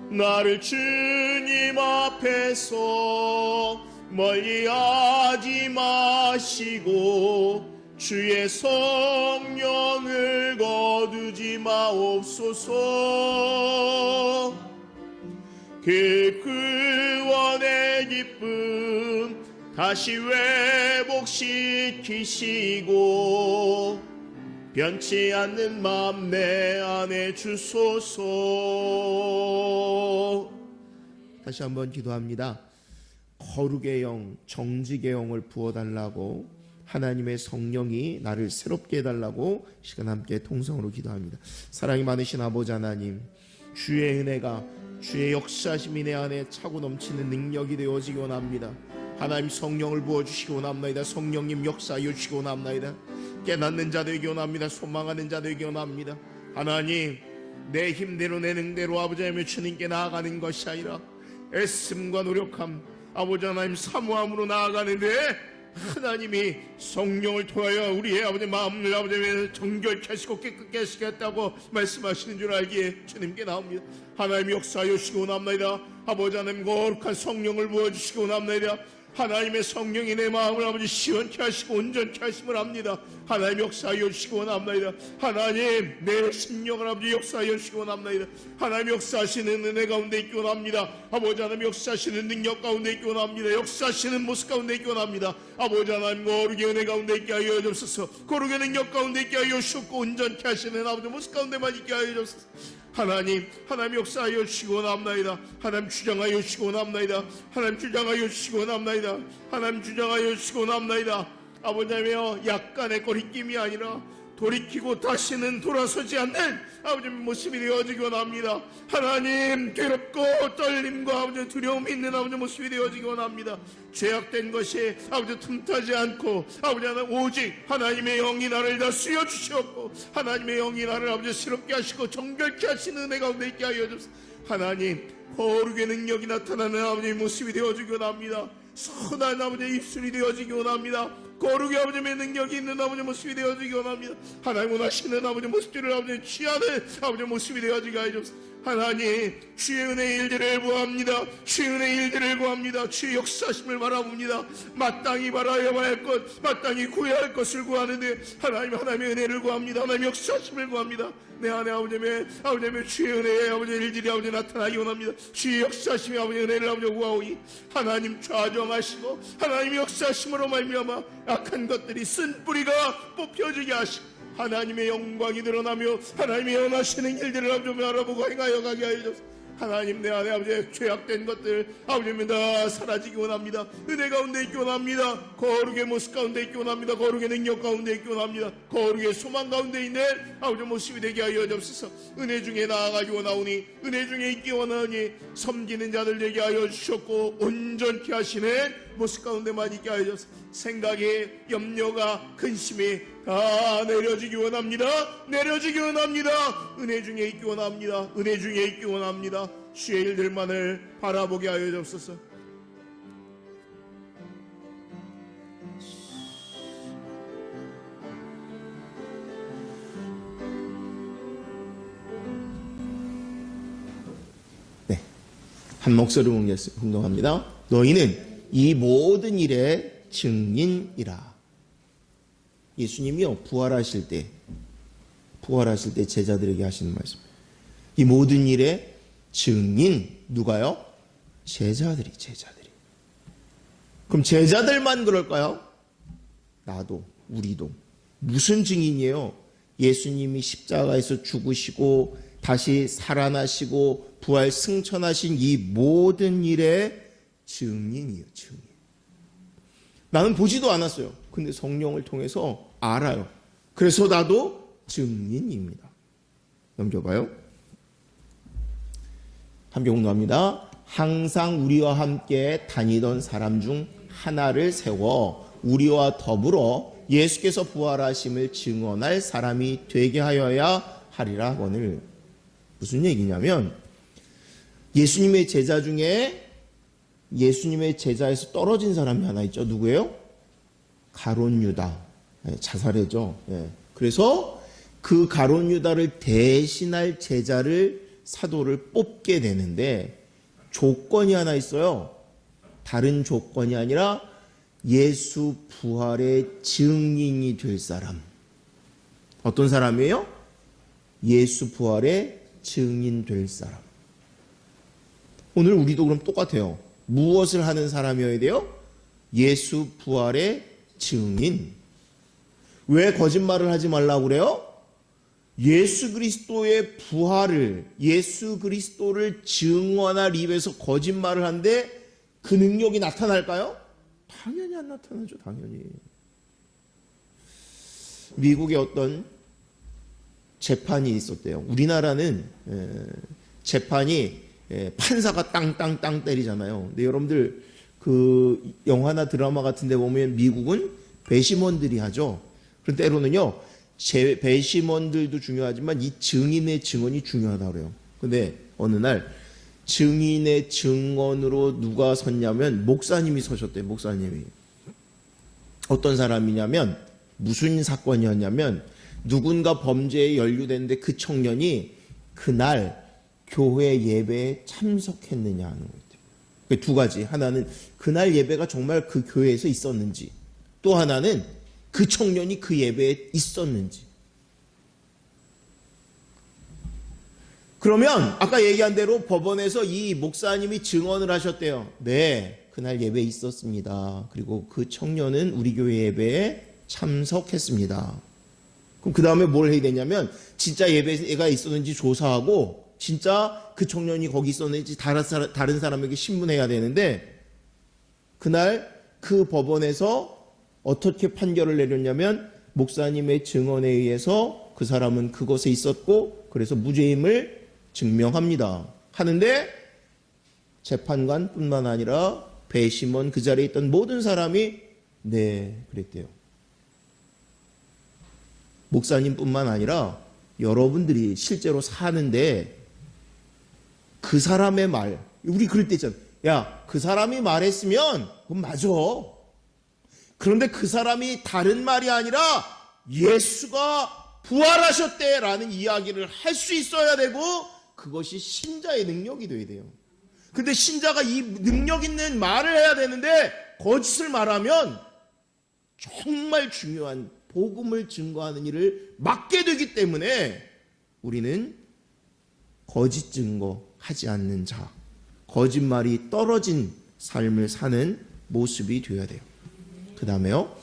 나를 주님 앞에서 멀리하지 마시고 주의 성령을 거두지 마옵소서. 그 구원의 기쁨 다시 회복시키시고 변치 않는 맘 내 안에 주소서. 다시 한번 기도합니다. 거룩의 영, 정직의 영을 부어달라고, 하나님의 성령이 나를 새롭게 해달라고 시간 함께 통성으로 기도합니다. 사랑이 많으신 아버지 하나님, 주의 은혜가, 주의 역사심이 내 안에 차고 넘치는 능력이 되어지기 원합니다. 하나님 성령을 부어주시기 원합니다. 성령님 역사하여 주시기 원합니다. 깨닫는 자 되기 원합니다. 소망하는 자 되기 원합니다. 하나님, 내 힘대로 내 능대로 아버지 하나님 주님께 나아가는 것이 아니라 애씀과 노력함, 아버지 하나님 사모함으로 나아가는데 하나님이 성령을 통하여 우리의 아버지 마음을 아버지 하나님 정결케 하시고 깨끗게 하시겠다고 말씀하시는 줄 알기에 주님께 나옵니다. 하나님 역사하여 주시기 원합니다. 아버지 하나님 거룩한 성령을 부어주시기 원합니다. 하나님의 성령이 내 마음을 아버지 시원케 하시고 온전케 하심을 합니다. 하나님 역사하여 주시기 원합니다. 하나님 내 심령을 아버지 역사하여 주시기 원합니다. 하나님 역사하시는 은혜 가운데 있기 원합니다. 아버지 하나님 역사하시는 능력 가운데 있기 원합니다. 역사하시는 모습 가운데 있기 원합니다. 아버지 하나님 거룩의 은혜 가운데 있게 하여 주옵소서. 거룩의 능력 가운데 있게 하여 주시고 온전케 하시는 아버지 모습 가운데만 있게 하여 주옵소서. 하나님 역사하여 주시기 원합니다. 하나님 주장하여 주시기 원합니다. 하나님 주장하여 주시기 원합니다. 하나님 주장하여 주시기 원합니다. 아버지 하나님 약간의 거리낌이 아니라 돌이키고 다시는 돌아서지 않는 아버지의 모습이 되어지기 원합니다. 하나님, 괴롭고 떨림과 아버지 두려움이 있는 아버지 모습이 되어지기 원합니다. 죄악된 것이 아버지 틈타지 않고 아버지 하나님, 오직 하나님의 영이 나를 다스려 주시옵고 하나님의 영이 나를 아버지 새롭게 하시고 정결케 하시는 은혜 가운데 있게 하여 주옵소서. 하나님, 거룩의 능력이 나타나는 아버지의 모습이 되어지기 원합니다. 선한 아버지의 입술이 되어지기 원합니다. 거룩의 아버지의 능력이 있는 아버지의 모습이 되어지기 원합니다. 하나님 원하시는 아버지의 모습들을 아버지 취하는 아버지의 모습이 되어지게 하여 주옵소서. 하나님, 주의 은혜의 일들을 구합니다. 주의 은혜의 일들을 구합니다. 주의 역사심을 바라봅니다. 마땅히 바라야 할 것, 마땅히 구해야 할 것을 구하는데 하나님의 은혜를 구합니다. 하나님의 역사심을 구합니다. 내 안에 아버지의 주의 은혜의 아버지의 일들이 아버지 나타나기 원합니다. 주의 역사심의 아버지의 은혜를 아버지 구하오니 하나님 좌정하시고 하나님의 역사심으로 말미암아 악한 것들이 쓴 뿌리가 뽑혀지게 하시고 하나님의 영광이 드러나며 하나님의 원하시는 일들을 아버지 알아보고 행하여 가게 하여 주옵소서. 하나님, 내 안에 아버지 죄악된 것들 아버지님 다 사라지기 원합니다. 은혜 가운데 있기 원합니다. 거룩의 모습 가운데 있기 원합니다. 거룩의 능력 가운데 있기 원합니다. 거룩의 소망 가운데 있는 아버지 모습이 되게 하여 주옵소서. 은혜 중에 나아가기 원하오니 은혜 중에 있기 원하오니 섬기는 자들 되게 하여 주셨고 온전케 하시는 모습 가운데만 있게 하여 주옵소서. 생각에 염려가 근심이 다 내려지기 원합니다. 내려지기 원합니다. 은혜 중에 있기 원합니다. 은혜 중에 있기 원합니다. 주의 일들만을 바라보게 하여 주옵소서. 네, 한 목소리로 hun동합니다. 너희는 이 모든 일의 증인이라. 예수님이요, 부활하실 때 제자들에게 하시는 말씀. 이 모든 일의 증인, 누가요? 제자들이. 그럼 제자들만 그럴까요? 나도, 우리도. 무슨 증인이에요? 예수님이 십자가에서 죽으시고 다시 살아나시고 부활 승천하신 이 모든 일의 증인이에요, 증인. 나는 보지도 않았어요. 근데 성령을 통해서 알아요. 그래서 나도 증인입니다. 넘겨봐요. 함께 공부합니다. 항상 우리와 함께 다니던 사람 중 하나를 세워 우리와 더불어 예수께서 부활하심을 증언할 사람이 되게 하여야 하리라 하거늘. 무슨 얘기냐면 예수님의 제자 중에 예수님의 제자에서 떨어진 사람이 하나 있죠. 누구예요? 가룟 유다. 자살했죠. 그래서 그 가룟 유다를 대신할 제자를 사도를 뽑게 되는데 조건이 하나 있어요. 다른 조건이 아니라 예수 부활의 증인이 될 사람. 어떤 사람이에요? 예수 부활의 증인 될 사람. 오늘 우리도 그럼 똑같아요. 무엇을 하는 사람이어야 돼요? 예수 부활의 증인. 왜 거짓말을 하지 말라고 그래요? 예수 그리스도의 부활을, 예수 그리스도를 증언할 입에서 거짓말을 하는데 그 능력이 나타날까요? 당연히 안 나타나죠. 당연히. 미국에 어떤 재판이 있었대요. 우리나라는 재판이 판사가 땅땅땅 때리잖아요. 근데 여러분들 그 영화나 드라마 같은 데 보면 미국은 배심원들이 하죠. 그런 때로는요, 배심원들도 중요하지만 이 증인의 증언이 중요하다고 그래요. 근데 어느 날 증인의 증언으로 누가 섰냐면 목사님이 서셨대요. 목사님이. 어떤 사람이냐면 무슨 사건이었냐면 누군가 범죄에 연루됐는데 그 청년이 그날 교회 예배에 참석했느냐 하는 거예요. 두 가지. 하나는 그날 예배가 정말 그 교회에서 있었는지, 또 하나는 그 청년이 그 예배에 있었는지. 그러면 아까 얘기한 대로 법원에서 이 목사님이 증언을 하셨대요. 네, 그날 예배에 있었습니다. 그리고 그 청년은 우리 교회 예배에 참석했습니다. 그럼 그 다음에 뭘 해야 되냐면 진짜 예배가 있었는지 조사하고 진짜 그 청년이 거기 있었는지 다른 사람에게 신문해야 되는데, 그날 그 법원에서 어떻게 판결을 내렸냐면 목사님의 증언에 의해서 그 사람은 그곳에 있었고 그래서 무죄임을 증명합니다. 하는데 재판관뿐만 아니라 배심원 그 자리에 있던 모든 사람이 네 그랬대요. 목사님뿐만 아니라 여러분들이 실제로 사는데 그 사람의 말, 우리 그럴 때 있잖아. 야, 그 사람이 말했으면 그건 맞아. 그런데 그 사람이 다른 말이 아니라 예수가 부활하셨대라는 이야기를 할 수 있어야 되고 그것이 신자의 능력이 돼야 돼요. 근데 신자가 이 능력 있는 말을 해야 되는데 거짓을 말하면 정말 중요한 복음을 증거하는 일을 맡게 되기 때문에 우리는 거짓 증거하지 않는 자, 거짓말이 떨어진 삶을 사는 모습이 되어야 돼요. 그 다음에요.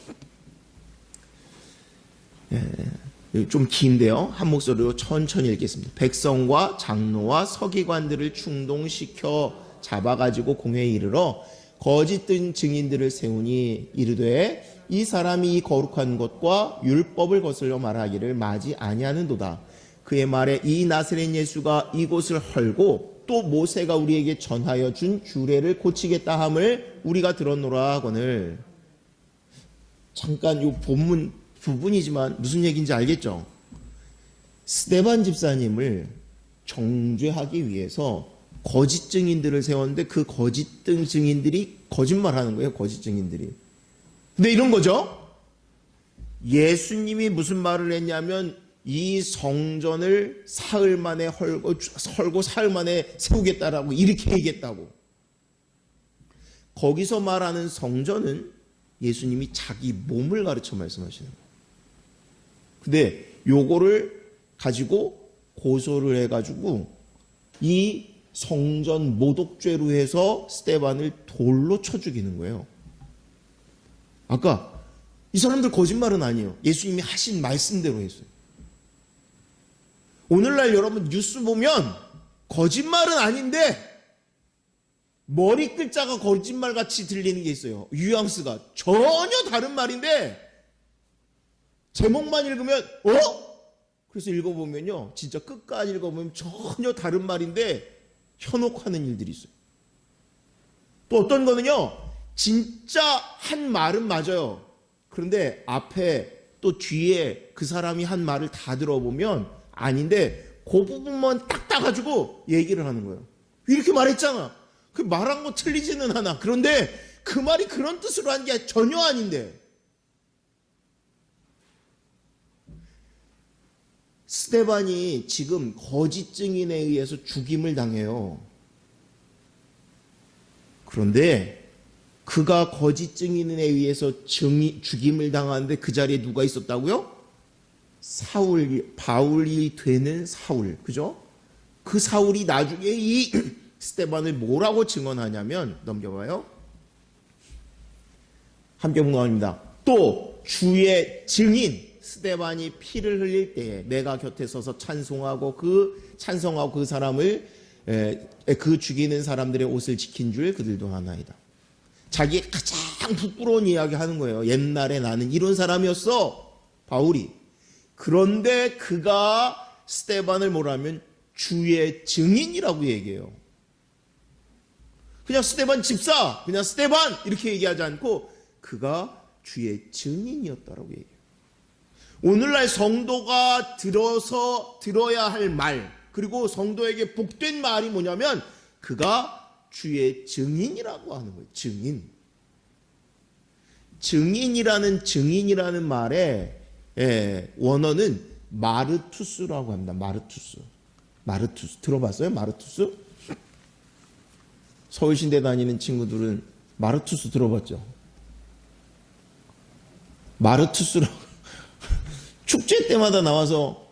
좀 긴데요. 한 목소리로 천천히 읽겠습니다. 백성과 장로와 서기관들을 충동시켜 잡아가지고 공회에 이르러 거짓 증인들을 세우니 이르되 이 사람이 이 거룩한 것과 율법을 거슬러 말하기를 마지 아니하는도다. 그의 말에 이 나사렛 예수가 이곳을 헐고 또 모세가 우리에게 전하여 준 규례를 고치겠다 함을 우리가 들었노라 하거늘. 잠깐 이 본문 부분이지만 무슨 얘기인지 알겠죠? 스데반 집사님을 정죄하기 위해서 거짓 증인들을 세웠는데 그 거짓 증인들이 거짓말하는 거예요. 거짓 증인들이. 근데 이런 거죠. 예수님이 무슨 말을 했냐면 이 성전을 사흘 만에 헐고 사흘 만에 세우겠다라고 이렇게 얘기했다고. 거기서 말하는 성전은 예수님이 자기 몸을 가르쳐 말씀하시는 거예요. 근데 요거를 가지고 고소를 해가지고 이 성전 모독죄로 해서 스데반을 돌로 쳐 죽이는 거예요. 아까 이 사람들 거짓말은 아니에요. 예수님이 하신 말씀대로 했어요. 오늘날 여러분 뉴스 보면 거짓말은 아닌데 머리 글자가 거짓말같이 들리는 게 있어요. 뉘앙스가 전혀 다른 말인데 제목만 읽으면 그래서 읽어보면요. 진짜 끝까지 읽어보면 전혀 다른 말인데 현혹하는 일들이 있어요. 또 어떤 거는요. 진짜 한 말은 맞아요. 그런데 앞에 또 뒤에 그 사람이 한 말을 다 들어보면 아닌데 그 부분만 딱 따가지고 얘기를 하는 거예요. 이렇게 말했잖아. 그 말한 거 틀리지는 않아. 그런데 그 말이 그런 뜻으로 한 게 전혀 아닌데. 스데반이 지금 거짓 증인에 의해서 죽임을 당해요. 그런데 그가 거짓 증인에 의해서 죽임을 당하는데 그 자리에 누가 있었다고요? 바울이 되는 사울. 그죠? 그 사울이 나중에 이 스데반을 뭐라고 증언하냐면 넘겨봐요. 함께 봉독합니다. 또 주의 증인 스데반이 피를 흘릴 때에 내가 곁에 서서 찬송하고 그 사람을 그 죽이는 사람들의 옷을 지킨 줄 그들도 하나이다. 자기의 가장 부끄러운 이야기 하는 거예요. 옛날에 나는 이런 사람이었어. 바울이. 그런데 그가 스데반을 뭐라면 주의 증인이라고 얘기해요. 그냥 스데반 집사, 그냥 스데반 이렇게 얘기하지 않고 그가 주의 증인이었다라고 얘기해요. 오늘날 성도가 들어야 할 말, 그리고 성도에게 복된 말이 뭐냐면 그가 주의 증인이라고 하는 거예요. 증인이라는 말의 원어는 마르투스라고 합니다. 마르투스 들어봤어요? 마르투스? 서울신대 다니는 친구들은 마르투스 들어봤죠? 마르투스라고 축제 때마다 나와서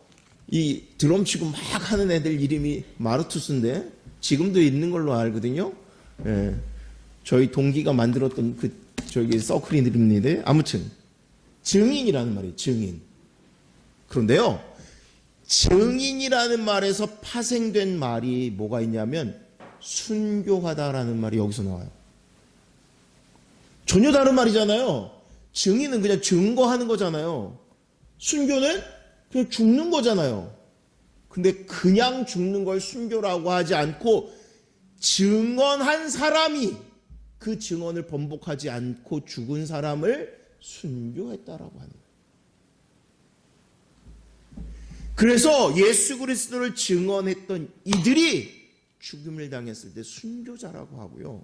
이 드럼 치고 막 하는 애들 이름이 마르투스인데 지금도 있는 걸로 알거든요. 저희 동기가 만들었던 저기 서클 이름인데 아무튼 증인이라는 말이에요. 증인. 그런데요. 증인이라는 말에서 파생된 말이 뭐가 있냐면 순교하다라는 말이 여기서 나와요. 전혀 다른 말이잖아요. 증인은 그냥 증거하는 거잖아요. 순교는 그냥 죽는 거잖아요. 근데 그냥 죽는 걸 순교라고 하지 않고 증언한 사람이 그 증언을 번복하지 않고 죽은 사람을 순교했다라고 하는 거예요. 그래서 예수 그리스도를 증언했던 이들이 죽음을 당했을 때 순교자라고 하고요.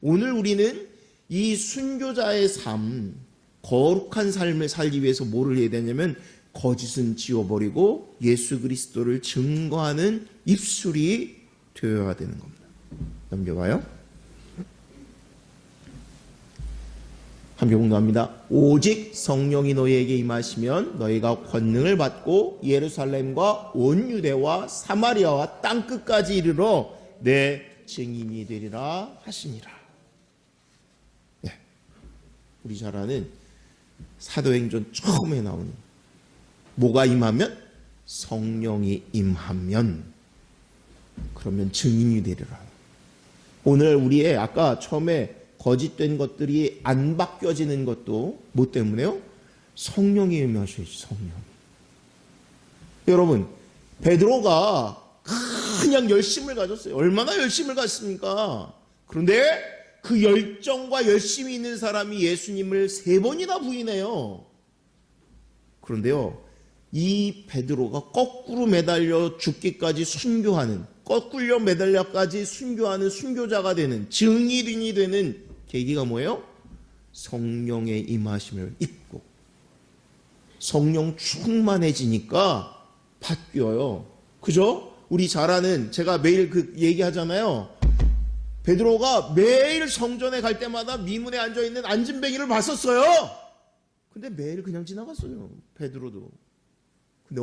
오늘 우리는 이 순교자의 삶, 거룩한 삶을 살기 위해서 뭐를 해야 되냐면 거짓은 지워버리고 예수 그리스도를 증거하는 입술이 되어야 되는 겁니다. 넘겨봐요. 함께 공부합니다. 오직 성령이 너희에게 임하시면 너희가 권능을 받고 예루살렘과 온 유대와 사마리아와 땅끝까지 이르러 내 증인이 되리라 하시니라. 네. 우리 잘 아는 사도행전 처음에 나오는 뭐가 임하면? 성령이 임하면 그러면 증인이 되리라. 오늘 우리의 아까 처음에 거짓된 것들이 안 바뀌어지는 것도 뭐 때문에요? 성령이 임하셔야지. 성령. 여러분, 베드로가 그냥 열심을 가졌어요. 얼마나 열심을 가졌습니까? 그런데 그 열정과 열심이 있는 사람이 예수님을 3번이나 부인해요. 그런데요, 이 베드로가 거꾸로 매달려 죽기까지 순교하는, 거꾸로 매달려까지 순교하는 순교자가 되는, 증인이 되는 계기가 뭐예요? 성령의 임하심을 입고 성령 충만해지니까 바뀌어요. 그죠? 우리 잘 아는, 제가 매일 그 얘기하잖아요. 베드로가 매일 성전에 갈 때마다 미문에 앉아있는 안진뱅이를 봤었어요. 근데 매일 그냥 지나갔어요. 베드로도. 근데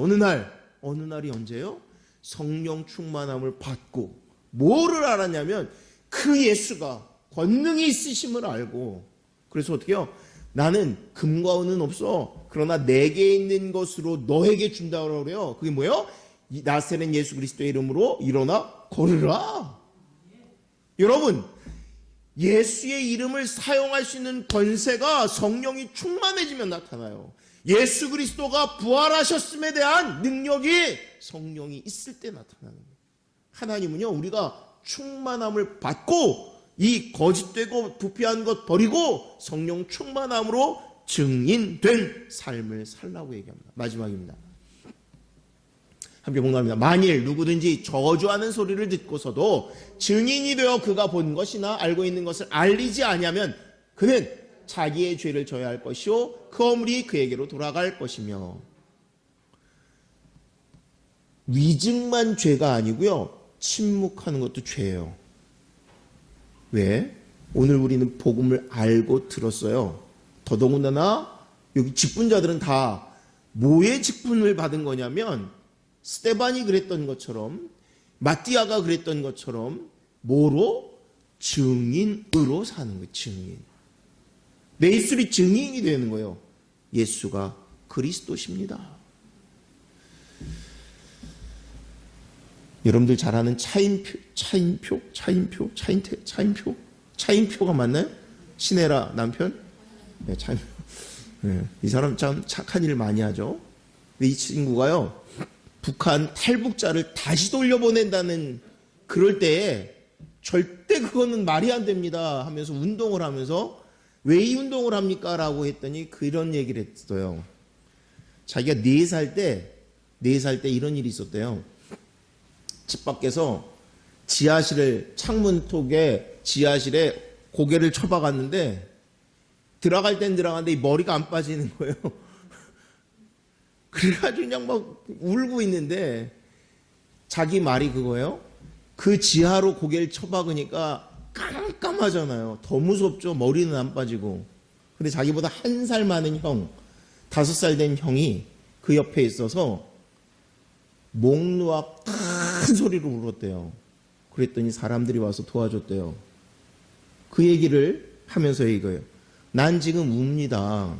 어느 날이 언제요? 성령 충만함을 받고 뭐를 알았냐면 그 예수가 권능이 있으심을 알고, 그래서 어떻게 해요? 나는 금과 은은 없어. 그러나 내게 있는 것으로 너에게 준다고 그래요. 그게 뭐예요? 나사렛 예수 그리스도의 이름으로 일어나 걸으라. 여러분, 예수의 이름을 사용할 수 있는 권세가 성령이 충만해지면 나타나요. 예수 그리스도가 부활하셨음에 대한 능력이 성령이 있을 때 나타나는 거예요. 하나님은요, 우리가 충만함을 받고 이 거짓되고 부패한 것 버리고 성령 충만함으로 증인된 삶을 살라고 얘기합니다. 마지막입니다. 함께 봉독합니다. 만일 누구든지 저주하는 소리를 듣고서도 증인이 되어 그가 본 것이나 알고 있는 것을 알리지 아니하면 그는 자기의 죄를 져야 할 것이요 그 허물이 그에게로 돌아갈 것이며. 위증만 죄가 아니고요, 침묵하는 것도 죄예요. 왜? 오늘 우리는 복음을 알고 들었어요. 더더군다나 여기 직분자들은 다 뭐의 직분을 받은 거냐면 스데반이 그랬던 것처럼, 마띠아가 그랬던 것처럼 뭐로? 증인으로 사는 거예요. 증인. 내 입술이 증인이 되는 거예요. 예수가 그리스도십니다. 여러분들 잘 아는 차인표가 맞나요? 신혜라 남편? 네, 차인표. 네, 이 사람 참 착한 일 많이 하죠. 근데 이 친구가요, 북한 탈북자를 다시 돌려보낸다는 그럴 때에 절대 그거는 말이 안 됩니다 하면서 운동을 하면서, 왜 이 운동을 합니까? 라고 했더니 그런 얘기를 했어요. 자기가 4살 때 이런 일이 있었대요. 집 밖에서 창문톡에 지하실에 고개를 쳐박았는데 들어갈 땐 들어갔는데 이 머리가 안 빠지는 거예요. 그래가지고 그냥 막 울고 있는데 자기 말이 그거예요. 그 지하로 고개를 쳐박으니까 깜깜하잖아요. 더 무섭죠. 머리는 안 빠지고. 근데 자기보다 1살 많은 형, 5살 된 형이 그 옆에 있어서 목 놓아 큰 소리로 울었대요. 그랬더니 사람들이 와서 도와줬대요. 그 얘기를 하면서 이거예요. 난 지금 웁니다.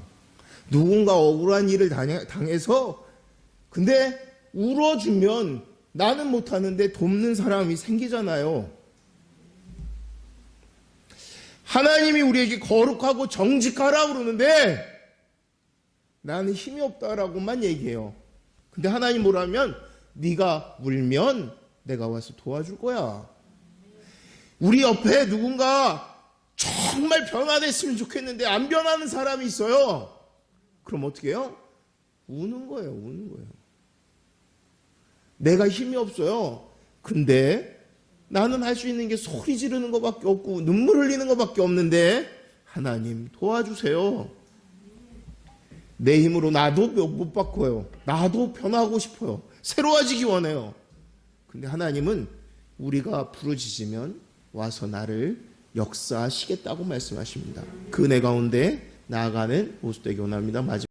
누군가 억울한 일을 당해서, 근데 울어주면 나는 못하는데 돕는 사람이 생기잖아요. 하나님이 우리에게 거룩하고 정직하라고 그러는데 나는 힘이 없다라고만 얘기해요. 근데 하나님 뭐라면 네가 울면 내가 와서 도와줄 거야. 우리 옆에 누군가 정말 변화됐으면 좋겠는데 안 변하는 사람이 있어요. 그럼 어떻게 해요? 우는 거예요. 우는 거예요. 내가 힘이 없어요. 근데 나는 할 수 있는 게 소리 지르는 것밖에 없고 눈물 흘리는 것밖에 없는데 하나님 도와주세요. 내 힘으로 나도 못 바꿔요. 나도 변하고 싶어요. 새로워지기 원해요. 근데 하나님은 우리가 부르짖으면 와서 나를 역사하시겠다고 말씀하십니다. 그 은혜 가운데 나아가는 모습 되기 원합니다. 마지막